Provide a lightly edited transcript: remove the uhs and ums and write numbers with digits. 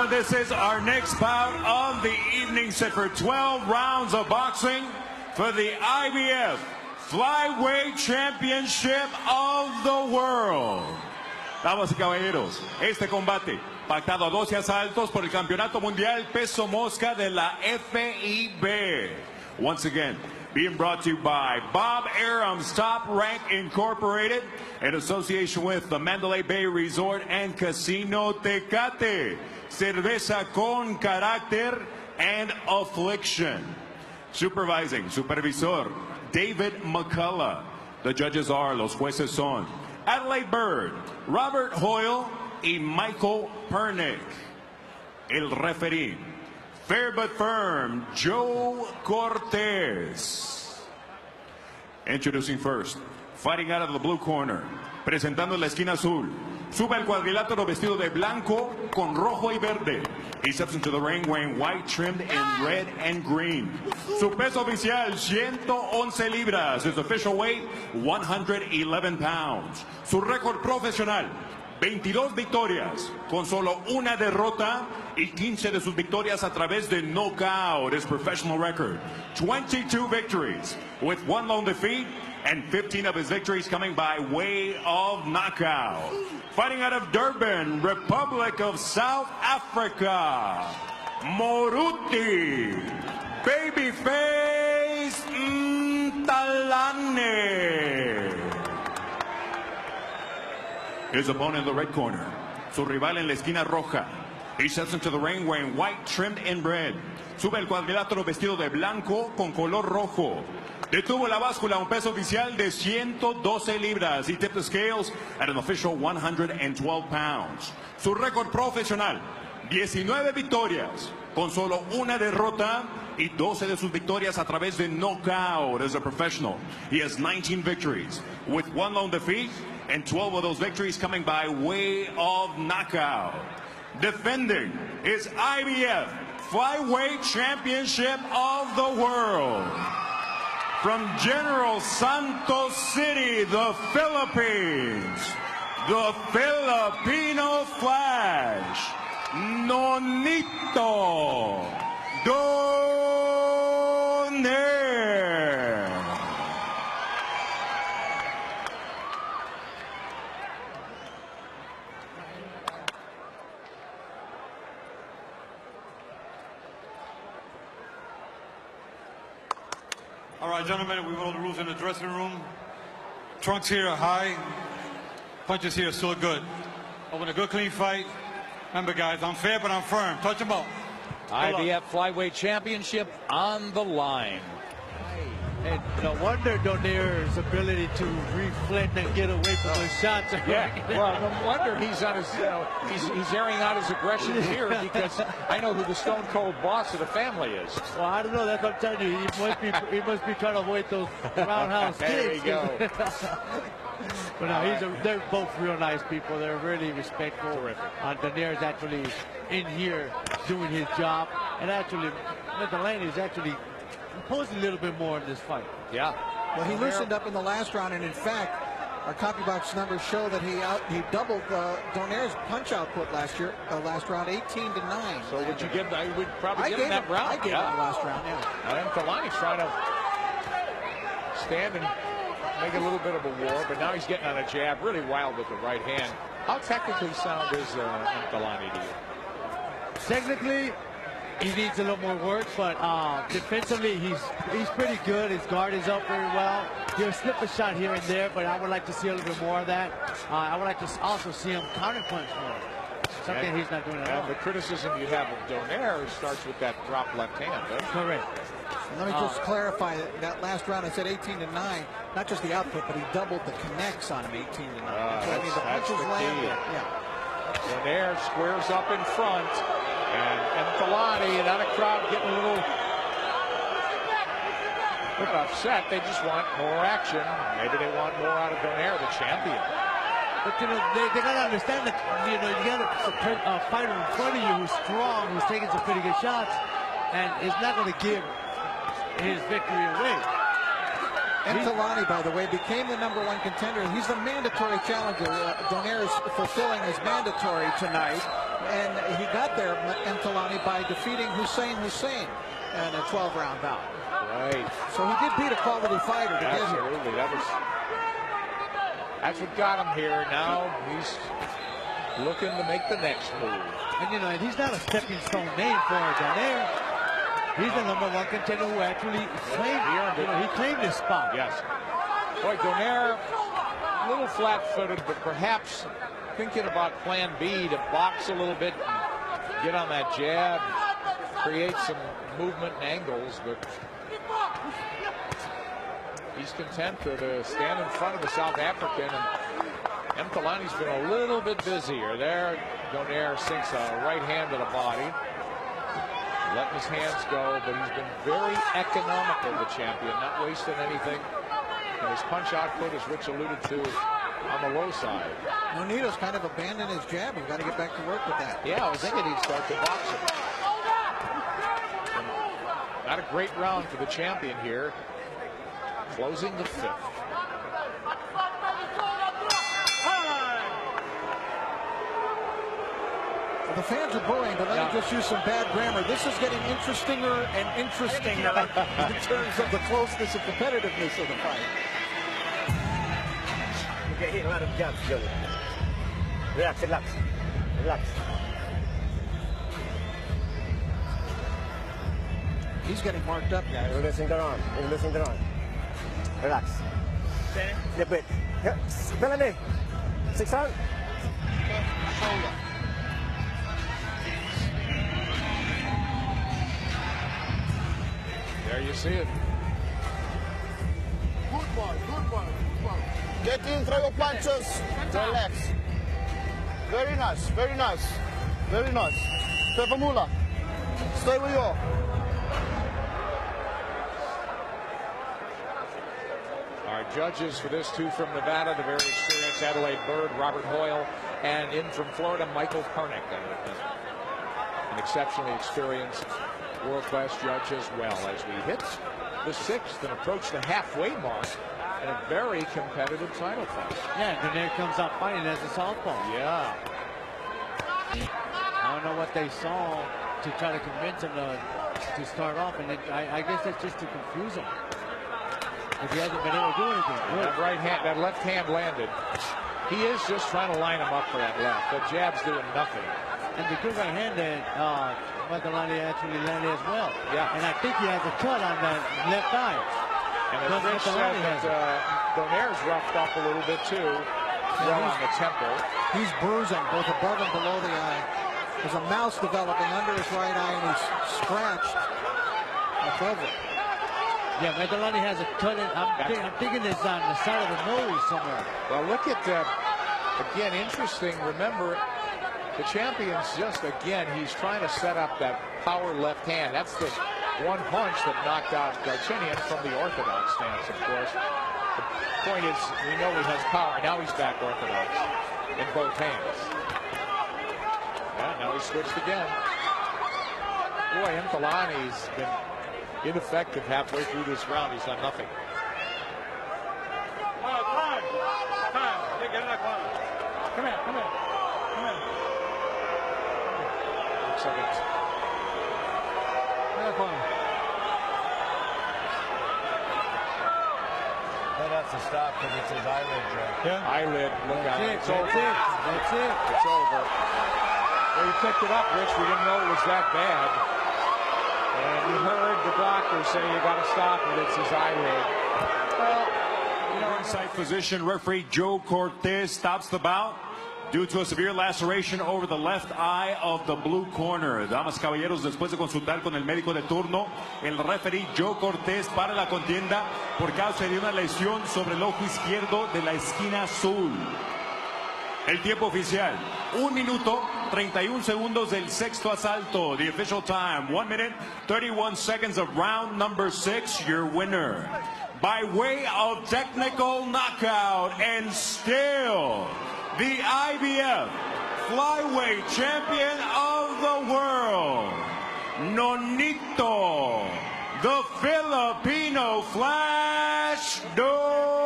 gentlemen, this is our next bout of the evening, set for 12 rounds of boxing for the IBF Flyweight Championship of the World. Damas y caballeros, este combate pactado a 12 asaltos por el Campeonato Mundial Peso Mosca de la FIB. Once again, being brought to you by Bob Arum's Top Rank Incorporated in association with the Mandalay Bay Resort and Casino Tecate, Cerveza con Carácter and Affliction. Supervising, supervisor, David McCullough. The judges are, los jueces son, Adelaide Bird, Robert Hoyle y Michael Pernick. El referee, fair but firm, Joe Cortez. Introducing first, fighting out of the blue corner, presentando en la esquina azul, sube al cuadrilátero vestido de blanco con rojo y verde. He steps into the ring wearing white trimmed in red and green. Su peso oficial, 111 libras. His official weight, 111 pounds. Su récord profesional, 22 victorias, con solo una derrota y 15 de sus victorias a través de knockout. His professional record, 22 victories with 1 lone defeat and 15 of his victories coming by way of knockout. Fighting out of Durban, Republic of South Africa, Moruti, babyface Mthalane. His opponent in the red corner, su rival en la esquina roja. He steps into the ring wearing white trimmed in red. Sube el cuadrilátero vestido de blanco con color rojo. Detuvo la báscula, un peso oficial de 112 libras. He tipped the scales at an official 112 pounds. Su récord profesional, 19 victorias, con solo una derrota y 12 de sus victorias a través de knockout as a professional. He has 19 victories with 1 lone defeat and 12 of those victories coming by way of knockout. Defending his IBF Flyweight Championship of the World. From General Santos City, the Philippines, the Filipino Flash, Nonito, Donaire. All right, gentlemen, we know the rules in the dressing room. Trunks here are high. Punches here are still good. Open a good, clean fight. Remember, guys, I'm fair, but I'm firm. Touch them up. IBF Flyweight Championship on the line. And no wonder Donaire's ability to reflect and get away from those shots. Yeah, well, no wonder he's on his, he's airing out his aggression here, because I know who the stone cold boss of the family is. Well, I don't know. That's what I'm telling you. He must be trying to avoid those roundhouse kicks. There you go. But no, they're both real nice people. They're really respectful. Terrific. Donaire's actually in here doing his job, and actually, Mthalane is actually imposing a little bit more in this fight. Yeah. Well, he loosened up in the last round, and in fact, our copy box numbers show that he doubled Donaire's punch output last round, 18-9. So would you give? I would probably give him that round. I gave him the last round. Yeah. Mthalane's trying to stand and make a little bit of a war, but now he's getting on a jab, really wild with the right hand. How technically sound is Mthalane to you? Technically, he needs a little more work, but defensively, he's pretty good. His guard is up very well. He'll slip a shot here and there, but I would like to see a little bit more of that. I would like to also see him counterpunch more. Something he's not doing at all. The criticism you have of Donaire starts with that drop left hand, doesn't it? Correct. And let me just clarify that last round I said 18-9, not just the output, but he doubled the connects on him 18-9. So, I mean, the punches landed. Yeah. Donaire squares up in front, and Mthalane and other crowd getting a little upset. They just want more action. Maybe they want more out of Donaire, the champion. But they gotta understand that you got a fighter in front of you who's strong, who's taking some pretty good shots, and is not going to give his victory away. Mthalane, by the way, became the #1 contender. He's the mandatory challenger. Donaire is fulfilling his mandatory tonight, and he got there. Mthalane by defeating Hussein in a 12-round bout. Right. So he did beat a quality fighter to get here. Absolutely. That's what got him here. Now he's looking to make the next move. And you know, he's not a stepping stone name for Donaire. He's the #1 contender who actually claimed, he claimed this spot. Yes. Boy, Donaire, a little flat-footed, but perhaps thinking about plan B to box a little bit and get on that jab, create some movement and angles, but he's content to stand in front of the South African, and Mthalane's been a little bit busier. There, Donaire sinks a right hand to the body, letting his hands go, but he's been very economical, the champion, not wasting anything. And his punch output, as Rich alluded to, on the low side. Nonito's kind of abandoned his jab. He's got to get back to work with that. Yeah, I was thinking he'd start to box him. Not a great round for the champion here. Closing the 5th. Well, the fans are booing, but let me just use some bad grammar. This is getting interestinger and interestinger in terms of the closeness and competitiveness of the fight. You get hit a lot of jabs, Joey. Relax, relax, relax. He's getting marked up, guys. Releasing the arm, releasing the arm. Relax. Step it. Mthalane. 6 round. There you see it. Good boy, good boy, good boy. Get in, throw your punches. Relax. Very nice, very nice. Very nice. Tepamula. Stay where you are. Our judges for this, 2 from Nevada, the very experienced Adelaide Bird, Robert Hoyle, and in from Florida, Michael Pernick, an exceptionally experienced world-class judge as well, as we hit the 6th and approach the halfway mark in a very competitive title fight. Yeah, Donaire comes out fighting as a southpaw. Yeah. I don't know what they saw to try to convince him to start off, and I guess that's just to confuse him. If he hasn't been able to do anything. That right hand, that left hand landed. He is just trying to line him up for that left. The jab's doing nothing. And the good right hand that Mthalane actually landed as well. Yeah. And I think he has a cut on that left eye. And as Rich said, that Donaire's roughed up a little bit too. Well on the temple. He's bruising both above and below the eye. There's a mouse developing under his right eye, and he's scratched above it. Yeah, Mthalane has a cut. I'm thinking it's on the side of the nose somewhere. Well, look at again, interesting. Remember, the champion's just, again, he's trying to set up that power left hand. That's the one punch that knocked out Darchinian from the orthodox stance, of course. The point is, we know he has power. Now he's back orthodox in both hands. Yeah, now he switched again. Boy, Mthalane's been ineffective halfway through this round. He's done nothing. Time. Get in that corner. Come here. Looks like it's In that corner. That has to stop because it's his eyelid, Joe. Yeah. eyelid. Look out. It's over. That's it. It's over. Well, he picked it up, Rich. We didn't know it was that bad. And we heard the doctor say you got to stop it. It's his eyelid. Well, you know, Inside position, referee Joe Cortez stops the bout due to a severe laceration over the left eye of the blue corner. Damas, caballeros, después de consultar con el médico de turno, el referee Joe Cortez para la contienda por causa de una lesión sobre el ojo izquierdo de la esquina azul. El tiempo oficial, 1 minuto 31 segundos del sexto asalto. The official time, 1 minute 31 seconds of round number 6. Your winner, by way of technical knockout, and still the IBF flyweight champion of the world, Nonito, the Filipino Flash Donaire.